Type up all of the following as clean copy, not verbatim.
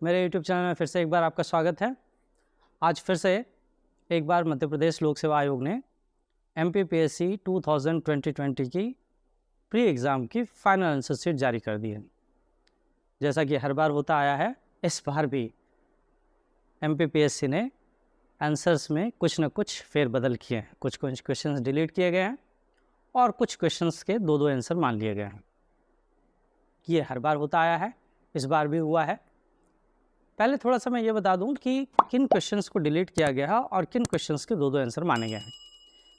मेरे YouTube channel में फिर से एक बार आपका स्वागत है। आज फिर से एक बार मध्य प्रदेश लोक सेवा आयोग ने MPPSC 2020 की प्री एग्ज़ाम की फाइनल आंसर शीट जारी कर दी है। जैसा कि हर बार होता आया है, इस बार भी MPPSC ने आंसर्स में कुछ न कुछ फेरबदल किए हैं। कुछ क्वेश्चंस डिलीट किए गए हैं और कुछ क्वेश्चंस के दो आंसर मान लिए गए हैं। ये हर बार होता आया है, इस बार भी हुआ है। पहले थोड़ा सा मैं ये बता दूं कि किन क्वेश्चंस को डिलीट किया गया है और किन क्वेश्चंस के दो आंसर माने गए हैं।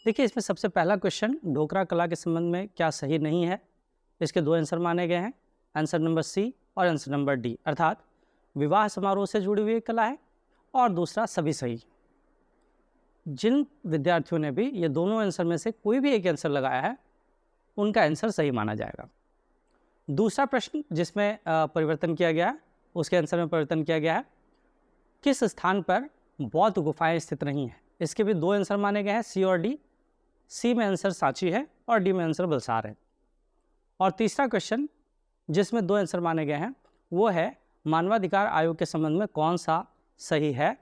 देखिए, इसमें सबसे पहला क्वेश्चन ढोकरा कला के संबंध में क्या सही नहीं है, इसके दो आंसर माने गए हैं। आंसर नंबर सी और आंसर नंबर डी, अर्थात विवाह समारोह से जुड़ी हुई कला है और दूसरा सभी सही। जिन विद्यार्थियों ने भी ये दोनों आंसर में से कोई भी एक आंसर लगाया है, उनका आंसर सही माना जाएगा। दूसरा प्रश्न जिसमें परिवर्तन किया गया है, उसके आंसर में परिवर्तन किया गया है, किस स्थान पर बौद्ध गुफाएं स्थित नहीं हैं, इसके भी दो आंसर माने गए हैं, सी और डी। सी में आंसर सांची है और डी में आंसर बलसार है। और तीसरा क्वेश्चन जिसमें दो आंसर माने गए हैं, वो है मानवाधिकार आयोग के संबंध में कौन सा सही है,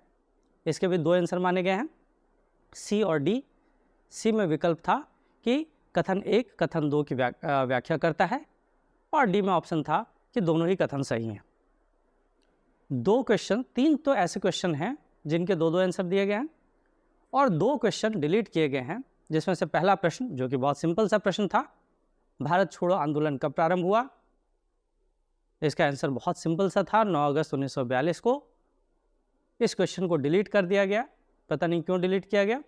इसके भी दो आंसर माने गए हैं, सी और डी। सी में विकल्प था कि कथन 1 कथन 2 की व्याख्या करता है और डी में ऑप्शन था कि दोनों ही कथन सही हैं। तीन तो ऐसे क्वेश्चन हैं जिनके दो आंसर दिए गए हैं और दो क्वेश्चन डिलीट किए गए हैं, जिसमें से पहला प्रश्न जो कि बहुत सिंपल सा प्रश्न था, भारत छोड़ो आंदोलन कब प्रारंभ हुआ, इसका आंसर बहुत सिंपल सा था, 9 अगस्त 1942 को। इस क्वेश्चन को डिलीट कर दिया गया, पता नहीं क्यों डिलीट किया गया।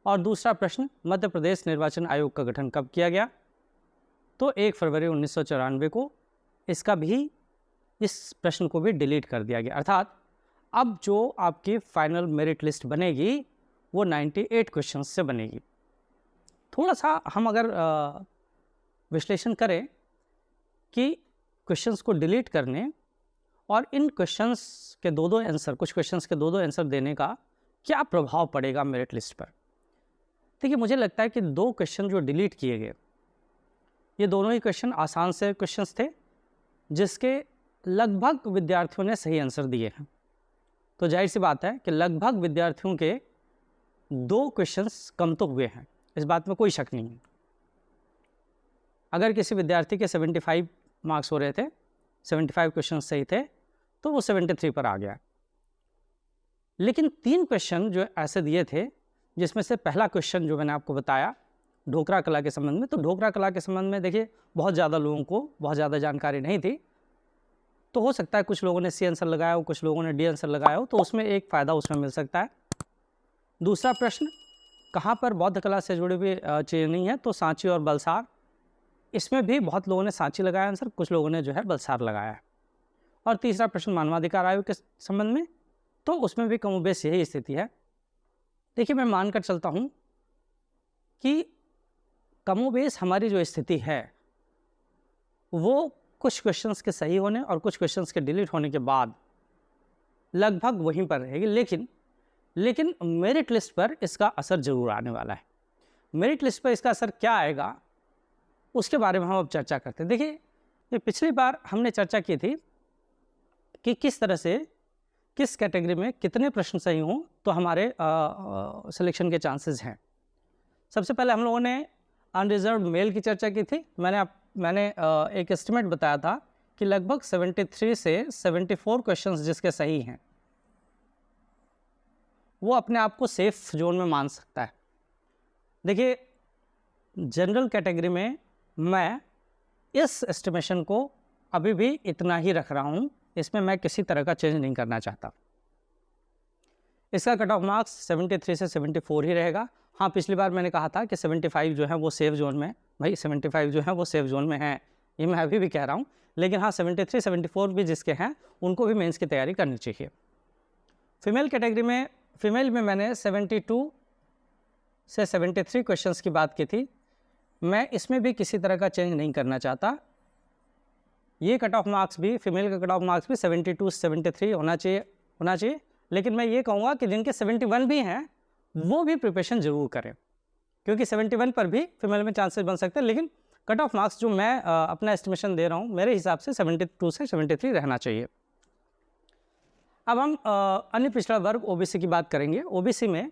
और दूसरा प्रश्न, मध्य प्रदेश निर्वाचन आयोग का गठन कब किया गया, तो 1 फरवरी 1994 को। इस प्रश्न को भी डिलीट कर दिया गया। अर्थात अब जो आपकी फाइनल मेरिट लिस्ट बनेगी वो 98 क्वेश्चंस से बनेगी। थोड़ा सा हम अगर विश्लेषण करें कि क्वेश्चंस को डिलीट करने और इन क्वेश्चंस के दो आंसर, कुछ क्वेश्चंस के दो आंसर देने का क्या प्रभाव पड़ेगा मेरिट लिस्ट पर। देखिए, मुझे लगता है कि दो क्वेश्चन जो डिलीट किए गए, ये दोनों ही क्वेश्चन आसान से क्वेश्चंस थे, जिसके लगभग विद्यार्थियों ने सही आंसर दिए हैं। तो जाहिर सी बात है कि लगभग विद्यार्थियों के दो क्वेश्चंस कम तो हुए हैं, इस बात में कोई शक नहीं है। अगर किसी विद्यार्थी के 75 मार्क्स हो रहे थे, 75 क्वेश्चन सही थे, तो वो 73 पर आ गया। लेकिन तीन क्वेश्चन जो ऐसे दिए थे, जिसमें से पहला क्वेश्चन जो मैंने आपको बताया ढोकरा कला के संबंध में, तो ढोकरा कला के संबंध में देखिए बहुत ज़्यादा लोगों को बहुत ज़्यादा जानकारी नहीं थी, तो हो सकता है कुछ लोगों ने सी आंसर लगाया हो, कुछ लोगों ने डी आंसर लगाया हो, तो उसमें एक फ़ायदा उसमें मिल सकता है। दूसरा प्रश्न, कहाँ पर बौद्ध कला से जुड़ी हुई चीज़ें नहीं है, तो सांची और बलसार। इसमें भी बहुत लोगों ने सांची लगाया आंसर, कुछ लोगों ने जो है बलसार लगाया है। और तीसरा प्रश्न मानवाधिकार आयोग के संबंध में, तो उसमें भी कमोबेश यही स्थिति है। देखिए, मैं मानकर चलता हूँ कि कमोबेश हमारी जो स्थिति है वो कुछ क्वेश्चंस के सही होने और कुछ क्वेश्चंस के डिलीट होने के बाद लगभग वहीं पर रहेगी। लेकिन मेरिट लिस्ट पर इसका असर जरूर आने वाला है। मेरिट लिस्ट पर इसका असर क्या आएगा, उसके बारे में हम अब चर्चा करते हैं। देखिए, ये पिछली बार हमने चर्चा की थी कि किस तरह से किस कैटेगरी में कितने प्रश्न सही हों तो हमारे सिलेक्शन के चांसेस हैं। सबसे पहले हम लोगों ने अनरिजर्व मेल की चर्चा की थी। मैंने एक एस्टिमेट बताया था कि लगभग 73 से 74 क्वेश्चंस जिसके सही हैं, वो अपने आप को सेफ जोन में मान सकता है। देखिए, जनरल कैटेगरी में मैं इस एस्टिमेशन को अभी भी इतना ही रख रहा हूँ, इसमें मैं किसी तरह का चेंज नहीं करना चाहता। इसका कट ऑफ मार्क्स 73 से 74 ही रहेगा। हाँ, पिछली बार मैंने कहा था कि 75 जो है वो सेफ जोन में, भाई 75 जो है वो सेफ जोन में है, ये मैं अभी भी कह रहा हूँ। लेकिन हाँ, 73 74 भी जिसके हैं उनको भी मेंस की तैयारी करनी चाहिए। फीमेल कैटेगरी में, फीमेल में मैंने 72 से 73 क्वेश्चंस की बात की थी। मैं इसमें भी किसी तरह का चेंज नहीं करना चाहता। ये कट ऑफ मार्क्स भी, फीमेल का कट ऑफ मार्क्स भी 72 से 73 होना चाहिए। लेकिन मैं ये कहूँगा कि जिनके 71 भी हैं वो भी प्रिपरेशन जरूर करें, क्योंकि 71 पर भी फीमेल में चांसेस बन सकते हैं। लेकिन कट ऑफ मार्क्स जो मैं अपना एस्टिमेशन दे रहा हूँ, मेरे हिसाब से 72 से 73 रहना चाहिए। अब हम अन्य पिछड़ा वर्ग ओबीसी की बात करेंगे। ओबीसी में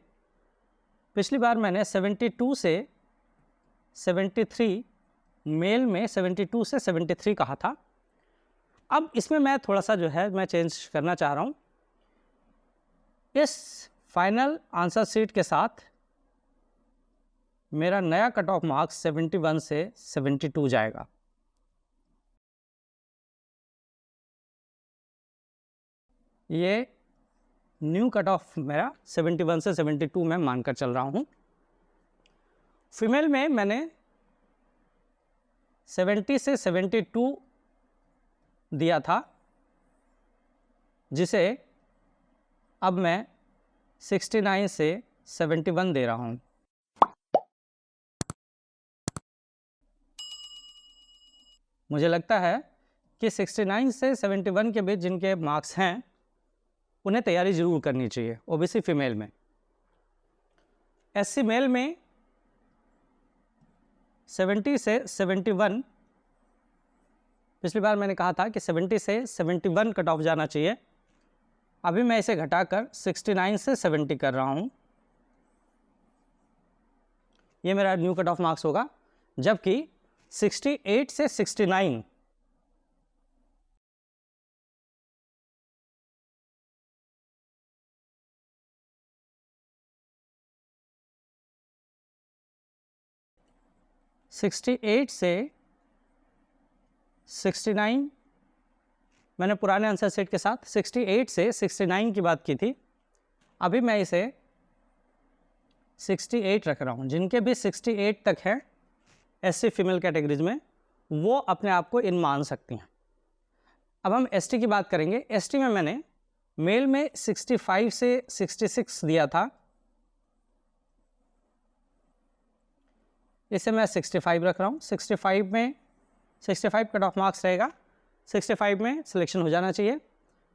पिछली बार मैंने 72 से 73, मेल में 72 से 73 कहा था। अब इसमें मैं थोड़ा सा जो है मैं चेंज करना चाह रहा हूँ। इस फाइनल आंसर शीट के साथ मेरा नया कट ऑफ मार्क्स 71 से 72 जाएगा। ये न्यू कट ऑफ मेरा 71 से 72 में मानकर चल रहा हूँ। फीमेल में मैंने 70 से 72 दिया था, जिसे अब मैं 69 से 71 दे रहा हूँ। मुझे लगता है कि 69 से 71 के बीच जिनके मार्क्स हैं उन्हें तैयारी ज़रूर करनी चाहिए ओबीसी फीमेल में। एससी मेल में 70 से 71, पिछली बार मैंने कहा था कि 70 से 71 कट ऑफ जाना चाहिए। अभी मैं इसे घटाकर 69 से 70 कर रहा हूँ। ये मेरा न्यू कट ऑफ मार्क्स होगा, जबकि 68 से 69 68 से 69 मैंने पुराने आंसर सेट के साथ 68 से 69 की बात की थी। अभी मैं इसे 68 रख रहा हूँ। जिनके भी 68 तक है एससी फीमेल कैटेगरीज में, वो अपने आप को इन मान सकती हैं। अब हम एसटी की बात करेंगे। एसटी में मैंने मेल में 65 से 66 दिया था, इसे मैं 65 रख रहा हूँ। 65 में 65 कट ऑफ मार्क्स रहेगा, 65 में सिलेक्शन हो जाना चाहिए।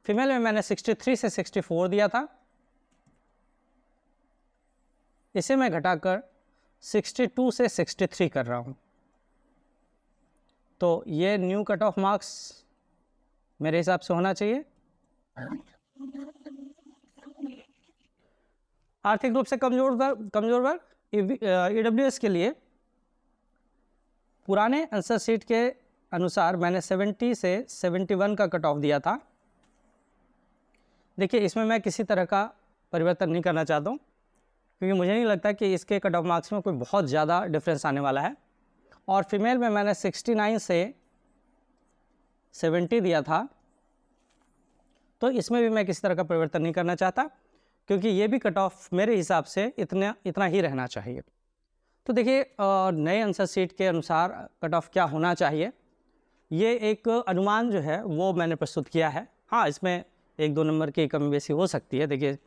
फीमेल में मैंने 63 से 64 दिया था, इसे मैं घटाकर 62 से 63 कर रहा हूँ। तो ये न्यू कट ऑफ मार्क्स मेरे हिसाब से होना चाहिए। आर्थिक रूप से कमजोर वर्ग ईडब्ल्यूएस के लिए पुराने आंसर शीट के अनुसार मैंने 70 से 71 का कट ऑफ दिया था। देखिए, इसमें मैं किसी तरह का परिवर्तन नहीं करना चाहता हूँ, क्योंकि मुझे नहीं लगता कि इसके कट ऑफ मार्क्स में कोई बहुत ज़्यादा डिफरेंस आने वाला है। और फीमेल में मैंने 69 से 70 दिया था, तो इसमें भी मैं किसी तरह का परिवर्तन नहीं करना चाहता, क्योंकि ये भी कट ऑफ मेरे हिसाब से इतना ही रहना चाहिए। तो देखिए, नए आंसर शीट के अनुसार कट ऑफ क्या होना चाहिए, ये एक अनुमान जो है वो मैंने प्रस्तुत किया है। हाँ, इसमें 1-2 नंबर की कमी बेसी हो सकती है। देखिए,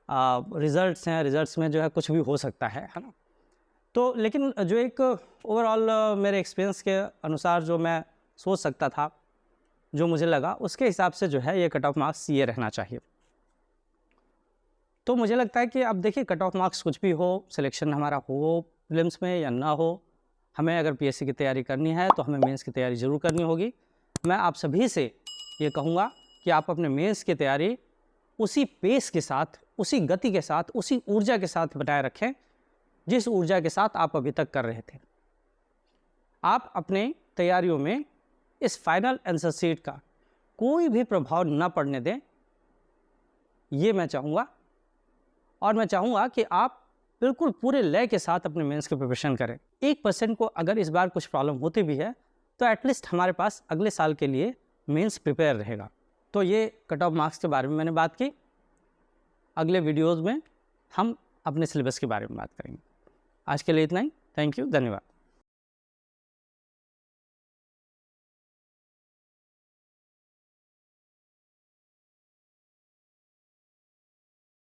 रिज़ल्ट्स हैं, रिज़ल्ट्स में जो है कुछ भी हो सकता है ना। तो लेकिन जो एक ओवरऑल मेरे एक्सपीरियंस के अनुसार जो मैं सोच सकता था, जो मुझे लगा, उसके हिसाब से जो है ये कट ऑफ मार्क्स ये रहना चाहिए। तो मुझे लगता है कि अब देखिए, कट ऑफ मार्क्स कुछ भी हो, सिलेक्शन हमारा हो प्रीलिम्स में या ना हो, हमें अगर पीएससी की तैयारी करनी है तो हमें मेंस की तैयारी ज़रूर करनी होगी। मैं आप सभी से ये कहूँगा कि आप अपने मेंस की तैयारी उसी पेस के साथ, उसी गति के साथ, उसी ऊर्जा के साथ बनाए रखें जिस ऊर्जा के साथ आप अभी तक कर रहे थे। आप अपने तैयारियों में इस फाइनल आंसर शीट का कोई भी प्रभाव न पड़ने दें, ये मैं चाहूँगा। और मैं चाहूँगा कि आप बिल्कुल पूरे लय के साथ अपने मेंस की प्रिपरेशन करें। 1% को अगर इस बार कुछ प्रॉब्लम होती भी है तो एटलीस्ट हमारे पास अगले साल के लिए मेंस प्रिपेयर रहेगा। तो ये कट ऑफ मार्क्स के बारे में मैंने बात की। अगले वीडियोज़ में हम अपने सिलेबस के बारे में बात करेंगे। आज के लिए इतना ही। थैंक यू, धन्यवाद।